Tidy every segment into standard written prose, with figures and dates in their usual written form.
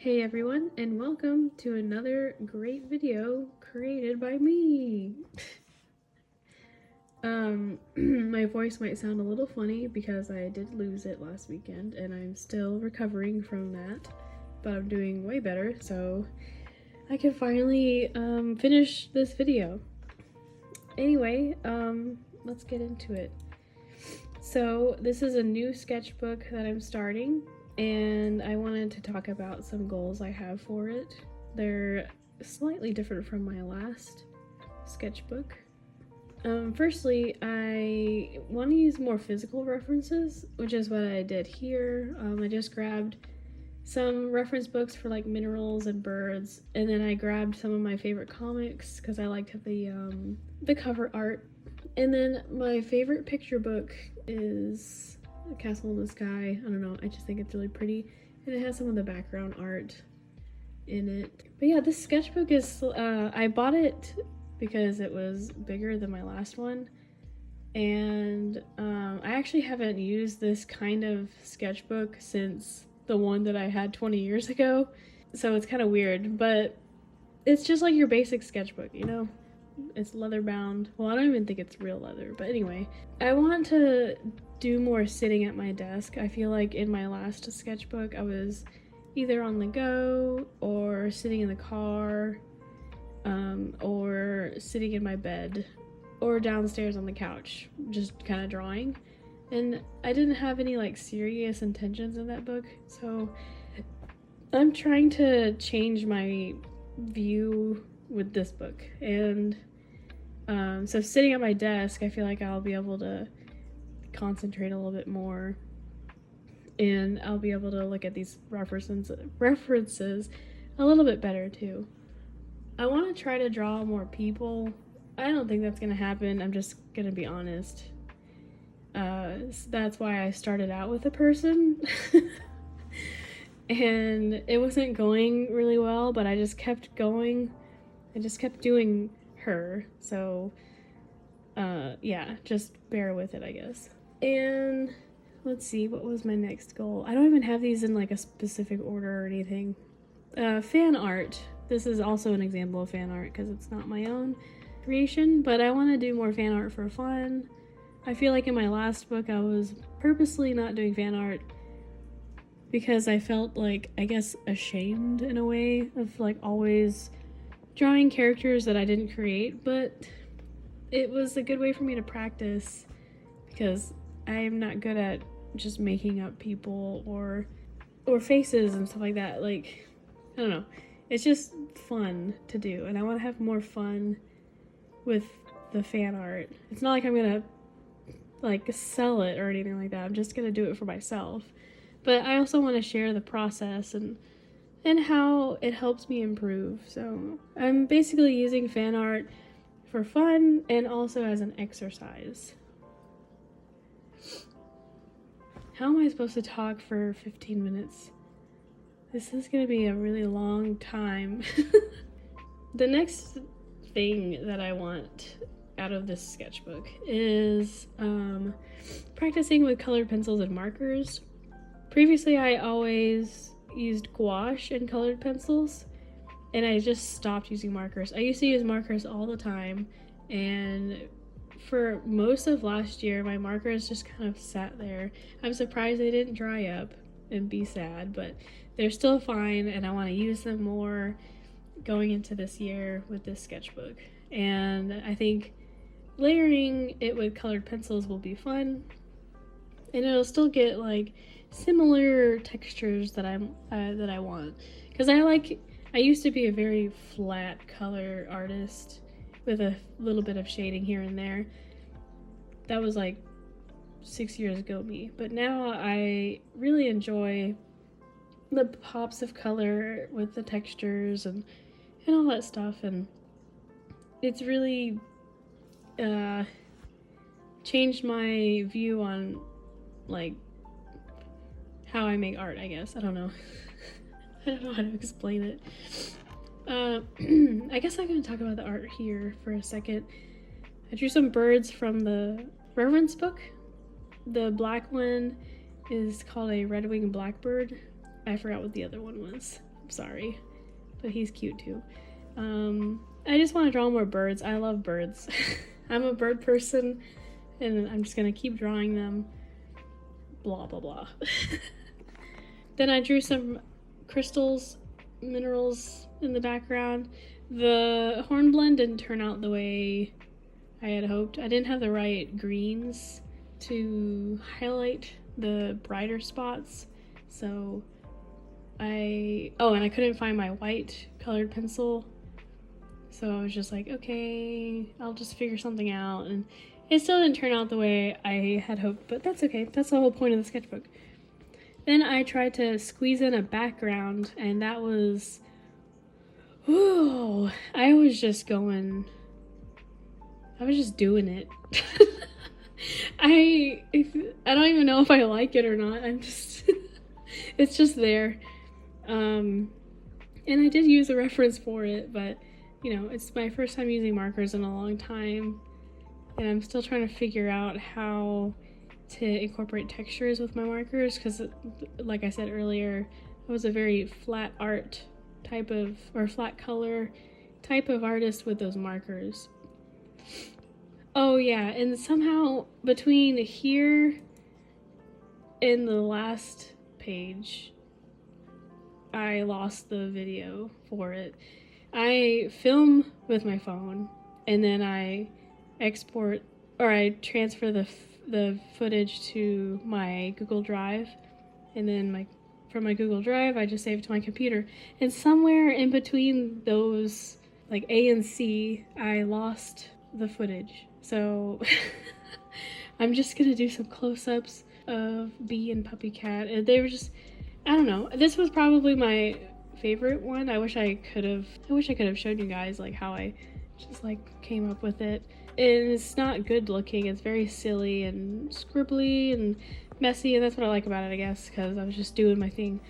Hey everyone, and welcome to another great video created by me. My voice might sound a little funny because I did lose it last weekend and I'm still recovering from that, but I'm doing way better, so I can finally finish this video. Anyway, let's get into it. So this is a new sketchbook that I'm starting, and I wanted to talk about some goals I have for it. They're slightly different from my last sketchbook. Firstly, I want to use more physical references, which is what I did here. I just grabbed some reference books for like minerals and birds, and then I grabbed some of my favorite comics because I liked the cover art. And then my favorite picture book is A Castle in the Sky. I don't know, I just think it's really pretty, and it has some of the background art in it. But yeah, this sketchbook is, I bought it because it was bigger than my last one, and I actually haven't used this kind of sketchbook since the one that I had 20 years ago, so it's kind of weird, but it's just like your basic sketchbook, you know? It's leather bound. Well, I don't even think it's real leather, but anyway. I want to do more sitting at my desk. I feel like in my last sketchbook, I was either on the go or sitting in the car, or sitting in my bed or downstairs on the couch, just kind of drawing. And I didn't have any like serious intentions in that book, so I'm trying to change my view with this book. And so sitting at my desk, I feel like I'll be able to concentrate a little bit more, and I'll be able to look at these references a little bit better too. I want to try to draw more people. I don't think that's gonna happen, I'm just gonna be honest. That's why I started out with a person. And it wasn't going really well, but I just kept going. I just kept doing her, so yeah, just bear with it, I guess. And let's see, what was my next goal? I don't even have these in like a specific order or anything. Fan art. This is also an example of fan art because it's not my own creation, but I want to do more fan art for fun. I feel like in my last book I was purposely not doing fan art because I felt like, I guess, ashamed in a way of like always drawing characters that I didn't create, but it was a good way for me to practice because I'm not good at just making up people or faces and stuff like that. Like, I don't know, it's just fun to do, and I want to have more fun with the fan art. It's not like I'm gonna like sell it or anything like that. I'm just gonna do it for myself, but I also want to share the process and how it helps me improve. So I'm basically using fan art for fun and also as an exercise. How am I supposed to talk for 15 minutes? This is gonna be a really long time. The next thing that I want out of this sketchbook is practicing with colored pencils and markers. Previously, I always used gouache and colored pencils, and I just stopped using markers. I used to use markers all the time, and for most of last year my markers just kind of sat there. I'm surprised they didn't dry up and be sad, but they're still fine, and I want to use them more going into this year with this sketchbook. And I think layering it with colored pencils will be fun, and it'll still get like similar textures that I want, because I used to be a very flat color artist with a little bit of shading here and there. That was like 6 years ago me, but now I really enjoy the pops of color with the textures and all that stuff, and it's really changed my view on like how I make art, I guess. I don't know. I don't know how to explain it. I guess I'm going to talk about the art here for a second. I drew some birds from the reference book. The black one is called a red-winged blackbird. I forgot what the other one was. sorry. But he's cute too. I just want to draw more birds. I love birds. I'm a bird person, and I'm just gonna keep drawing them. Blah, blah, blah. Then I drew some crystals, minerals in the background. The hornblende didn't turn out the way I had hoped. I didn't have the right greens to highlight the brighter spots, so and I couldn't find my white colored pencil, so I was just like, okay, I'll just figure something out, and it still didn't turn out the way I had hoped, but that's okay. That's the whole point of the sketchbook. Then I tried to squeeze in a background, and that was, whoa, I was just doing it. I don't even know if I like it or not. I'm just, it's just there. And I did use a reference for it, but you know, it's my first time using markers in a long time, and I'm still trying to figure out how to incorporate textures with my markers, because like I said earlier, I was a very flat art type of, or flat color type of artist with those markers. Oh yeah, and somehow between here and the last page, I lost the video for it. I film with my phone, and then I export, or I transfer the footage to my Google Drive, and then from my Google Drive I just save it to my computer, and somewhere in between those, like A and C, I lost the footage. So I'm just gonna do some close-ups of Bee and Puppy Cat, and they were just, I don't know, this was probably my favorite one. I wish I could have shown you guys like how I just like came up with it. And it's not good looking. It's very silly and scribbly and messy, and that's what I like about it, I guess, because I was just doing my thing.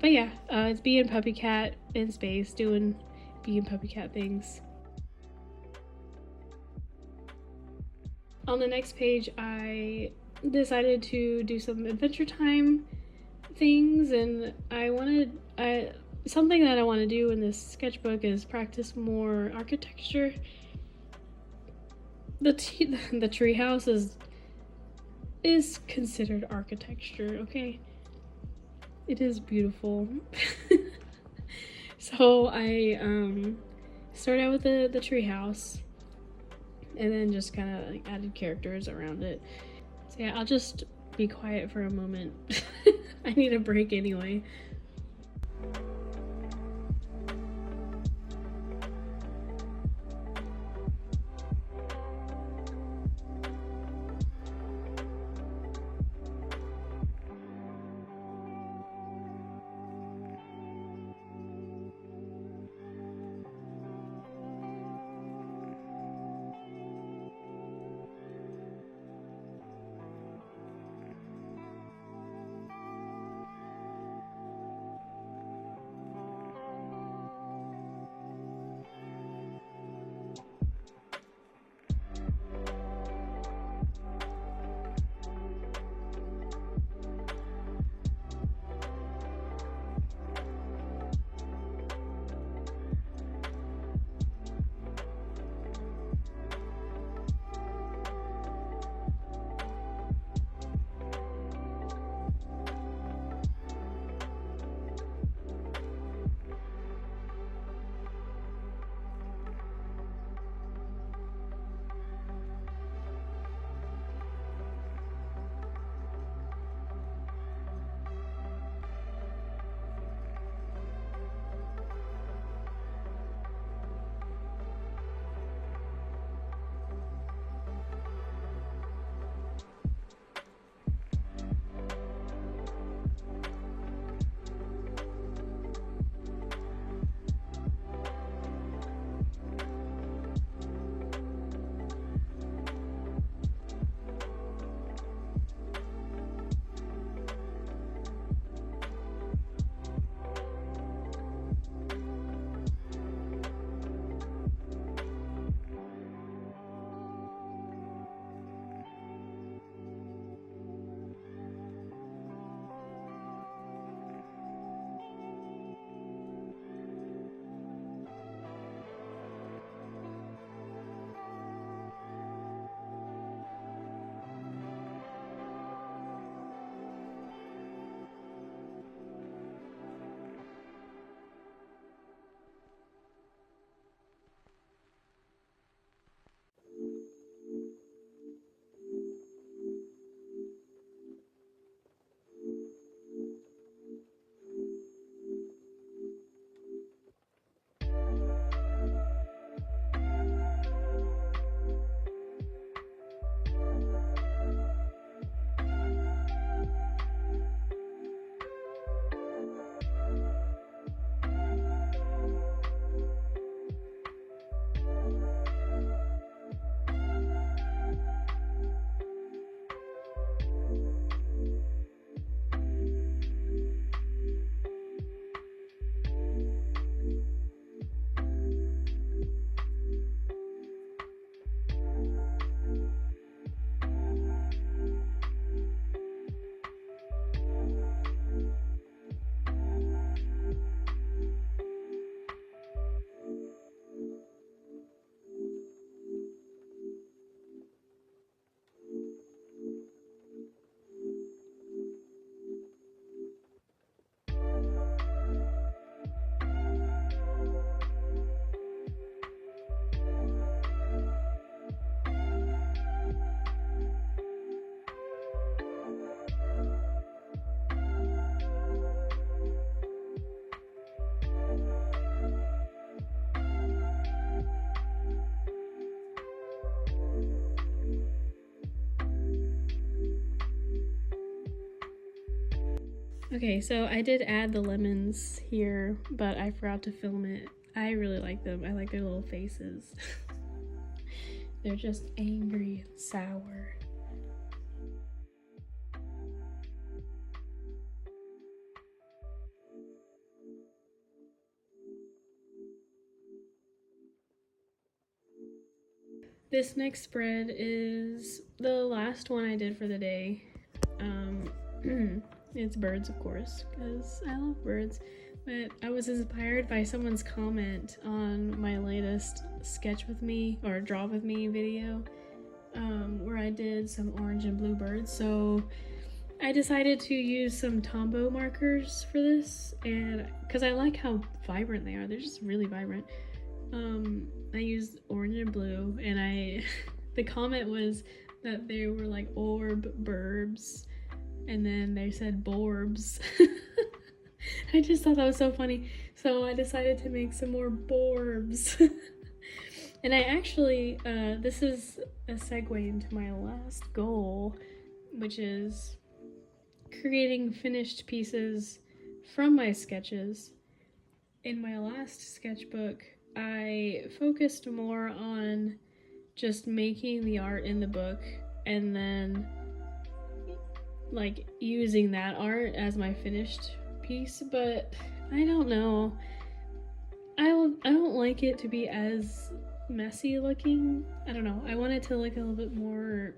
But yeah, it's Bee and Puppy Cat in space doing Bee and Puppy Cat things. On the next page, I decided to do some Adventure Time things, and something that I want to do in this sketchbook is practice more architecture. The treehouse is considered architecture, okay? It is beautiful. So I started out with the treehouse, and then just kind of like added characters around it. So yeah, I'll just be quiet for a moment. I need a break anyway. Okay, so I did add the lemons here, but I forgot to film it. I really like them. I like their little faces. They're just angry and sour. This next spread is the last one I did for the day. It's birds, of course, because I love birds. But I was inspired by someone's comment on my latest sketch with me or draw with me video, where I did some orange and blue birds. So I decided to use some Tombow markers for this, and because I like how vibrant they are, they're just really vibrant. I used orange and blue, and the comment was that they were like orb burbs, and then they said borbs. I just thought that was so funny, so I decided to make some more borbs. And I actually, this is a segue into my last goal, which is creating finished pieces from my sketches. In my last sketchbook, I focused more on just making the art in the book and then like using that art as my finished piece, but I don't know. I don't like it to be as messy looking. I don't know. I want it to look a little bit more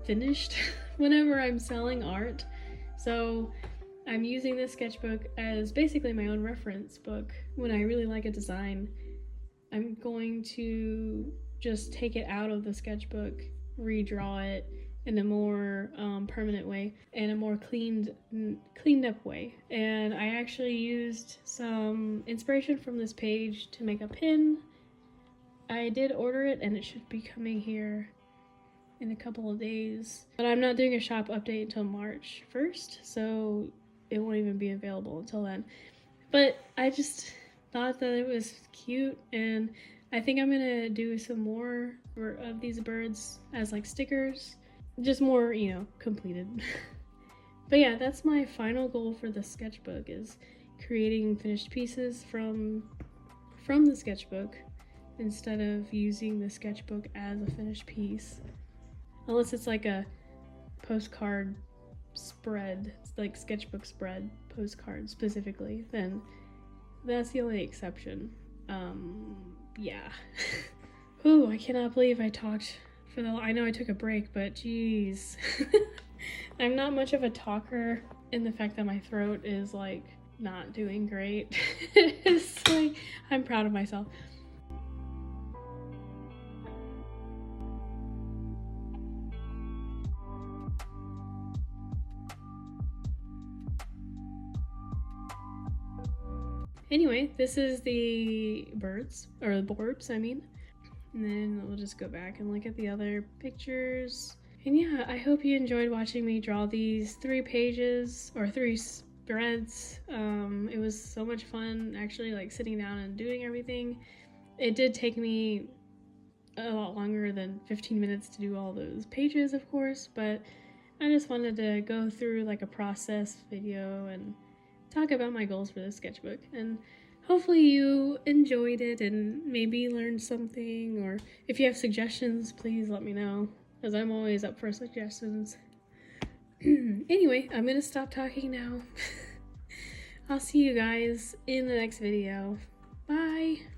finished whenever I'm selling art. So I'm using this sketchbook as basically my own reference book. When I really like a design, I'm going to just take it out of the sketchbook, redraw it in a more permanent way and a more cleaned up way. And I actually used some inspiration from this page to make a pin. I did order it and it should be coming here in a couple of days, but I'm not doing a shop update until March 1st, so it won't even be available until then. But I just thought that it was cute, and I think I'm gonna do some more of these birds as like stickers, just more, you know, completed. But yeah, that's my final goal for the sketchbook, is creating finished pieces from the sketchbook instead of using the sketchbook as a finished piece. Unless it's like a postcard spread, like sketchbook spread postcard specifically, then that's the only exception. Yeah. Ooh, I cannot believe I talked for I know I took a break, but geez. I'm not much of a talker, and the fact that my throat is like not doing great. It's like, I'm proud of myself. Anyway, this is the birds, or the borbs, I mean. And then we'll just go back and look at the other pictures. And yeah, I hope you enjoyed watching me draw these 3 pages, or 3 spreads. It was so much fun actually, like sitting down and doing everything. It did take me a lot longer than 15 minutes to do all those pages, of course, but I just wanted to go through like a process video and talk about my goals for this sketchbook, and hopefully you enjoyed it and maybe learned something, or if you have suggestions, please let me know, because I'm always up for suggestions. Anyway, I'm gonna stop talking now. I'll see you guys in the next video. Bye!